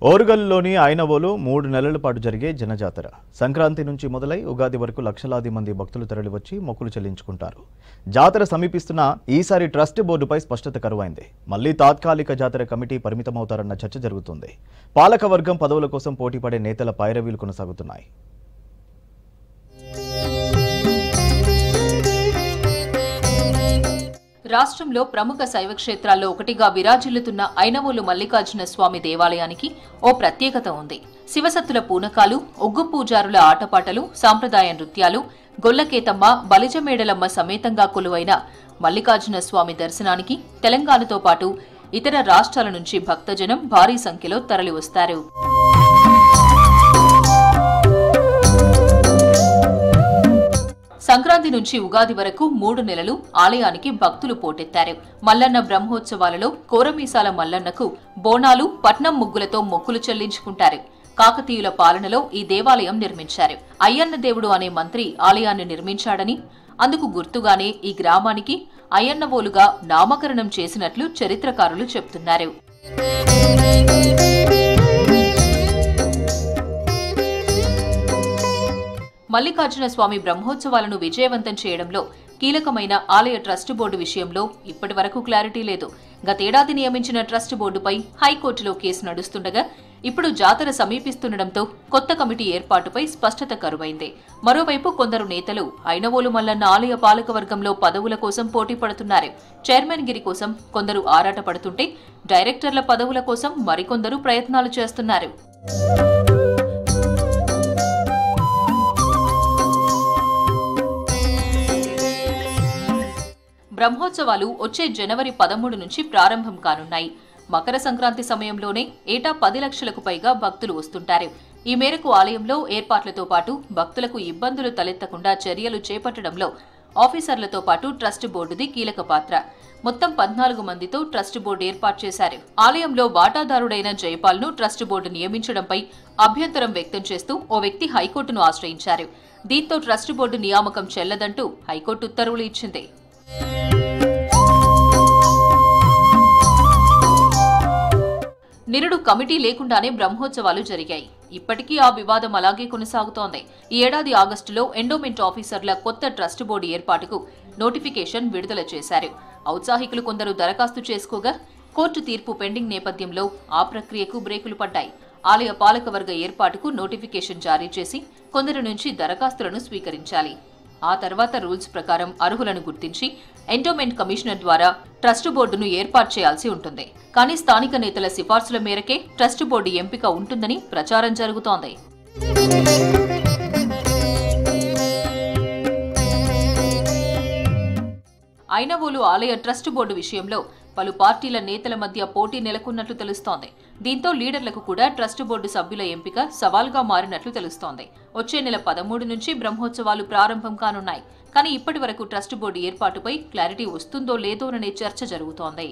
ఓరుగల్లులోని ఐనవోలు 3 నెలల పాటు జరిగే జనజాతర సంక్రాంతి నుంచి మొదలై ఉగాది వరకు లక్షలాది మంది భక్తులు తరలివచ్చి మొక్కులు చెల్లించుకుంటారు. జాతర సమీపిస్తున్న ఈసారి ట్రస్ట్ బోర్డుపై స్పష్టత కరువైంది. మళ్లీ తాత్కాలిక జాతర కమిటీ పరిమితమవుతారన్న చర్చ జరుగుతుంది. పాలకవర్గం పదవుల కోసం పోటీపడే నేతల పైరవీలు కొనసాగుతున్నాయి. రాష్ట్రంలో ప్రముఖ శైవ క్షేత్రాల్లో ఒకటిగా విరాజిల్లుతున్న ఐనవోలు మల్లికార్జున స్వామి దేవాలయానికి ఓ ప్రత్యేకత ఉంది. శివసత్తుల పూనకాలు, ఒగ్గు పూజారుల ఆటపాటలు, సాంప్రదాయ నృత్యాలు, గొల్లకేతమ్మ, బలిజమేడలమ్మ సమేతంగా కొలువైన మల్లికార్జున స్వామి దర్శనానికి తెలంగాణతో పాటు ఇతర రాష్ట్రాల నుంచి భక్తజనం భారీ సంఖ్యలో తరలివస్తారు. సంక్రాంతి నుంచి ఉగాది వరకు 3 నెలలు ఆలయానికి భక్తులు పోటెత్తారు. మల్లన్న బ్రహ్మోత్సవాలలో కోరమీసాల మల్లన్నకు బోనాలు, పట్నం ముగ్గులతో మొక్కులు చెల్లించుకుంటారు. కాకతీయుల పాలనలో ఈ దేవాలయం నిర్మించారు. అయ్యన్న దేవుడు అనే మంత్రి ఆలయాన్ని నిర్మించాడని, అందుకు గుర్తుగానే ఈ గ్రామానికి అయ్యన్నవోలుగా నామకరణం చేసినట్లు చరిత్రకారులు చెబుతున్నారు. మల్లికార్జున స్వామి బ్రహ్మోత్సవాలను విజయవంతం చేయడంలో కీలకమైన ఆలయ ట్రస్ట్ బోర్డు విషయంలో ఇప్పటి వరకు క్లారిటీ లేదు. గతేడాది నియమించిన ట్రస్ట్ బోర్డుపై హైకోర్టులో కేసు నడుస్తుండగా ఇప్పుడు జాతర సమీపిస్తుండటంతో కొత్త కమిటీ ఏర్పాటుపై స్పష్టత కరువైంది. మరోవైపు కొందరు నేతలు ఐనవోలు మల్లన్న ఆలయ పాలకవర్గంలో పదవుల కోసం పోటీ పడుతున్నారు. చైర్మన్ గిరి కోసం కొందరు ఆరాట పడుతుంటే డైరెక్టర్ల పదవుల కోసం మరికొందరు ప్రయత్నాలు చేస్తున్నారు. బ్రహ్మోత్సవాలు వచ్చే జనవరి 13 నుంచి ప్రారంభం కానున్నాయి. మకర సంక్రాంతి సమయంలోనే ఏటా 10 లక్షలకు పైగా భక్తులు వస్తుంటారు. ఈ మేరకు ఆలయంలో ఏర్పాట్లతో పాటు భక్తులకు ఇబ్బందులు తలెత్తకుండా చర్యలు చేపట్టడంలో ఆఫీసర్లతో పాటు ట్రస్ట్ బోర్డుది కీలక పాత్ర. మొత్తం 14 మందితో ట్రస్ట్ బోర్డు ఏర్పాటు చేశారు. ఆలయంలో వాటాదారుడైన జైపాల్ను ట్రస్ట్ బోర్డు నియమించడంపై అభ్యంతరం వ్యక్తం చేస్తూ ఓ వ్యక్తి హైకోర్టును ఆశ్రయించారు. దీంతో ట్రస్ట్ బోర్డు నియామకం చెల్లదంటూ హైకోర్టు ఉత్తర్వులు ఇచ్చింది. నిరుడు కమిటీ లేకుండానే బ్రహ్మోత్సవాలు జరిగాయి. ఇప్పటికీ ఆ వివాదం అలాగే కొనసాగుతోంది. ఈ ఏడాది ఆగస్టులో ఎండోమెంట్ ఆఫీసర్ల కొత్త ట్రస్ట్ బోర్డు ఏర్పాటుకు నోటిఫికేషన్ విడుదల చేశారు. ఔత్సాహికులు కొందరు దరఖాస్తు చేసుకోగా కోర్టు తీర్పు పెండింగ్ నేపథ్యంలో ఆ ప్రక్రియకు బ్రేకులు పడ్డాయి. ఆలయ పాలకవర్గ ఏర్పాటుకు నోటిఫికేషన్ జారీ చేసి కొందరి నుంచి దరఖాస్తులను స్వీకరించాలి. ఆ తర్వాత రూల్స్ ప్రకారం అర్హులను గుర్తించి ఎండోమెంట్ కమిషనర్ ద్వారా ట్రస్ట్ బోర్డును ఏర్పాటు చేయాల్సి ఉంటుంది. కానీ స్థానిక నేతల సిఫార్సుల మేరకే ట్రస్ట్ బోర్డు ఎంపిక ఉంటుందని ప్రచారం జరుగుతోంది. ఐనవోలు ఆలయ ట్రస్ట్ బోర్డు విషయంలో పలు పార్టీల నేతల మధ్య పోటీ నెలకొన్నట్లు తెలుస్తోంది. దీంతో లీడర్లకు కూడా ట్రస్ట్ బోర్డు సభ్యుల ఎంపిక సవాల్గా మారినట్లు తెలుస్తోంది. వచ్చే నెల 13 నుంచి బ్రహ్మోత్సవాలు ప్రారంభం కానున్నాయి. కానీ ఇప్పటి వరకు ట్రస్ట్ బోర్డు ఏర్పాటుపై క్లారిటీ వస్తుందో లేదోననే చర్చ జరుగుతోంది.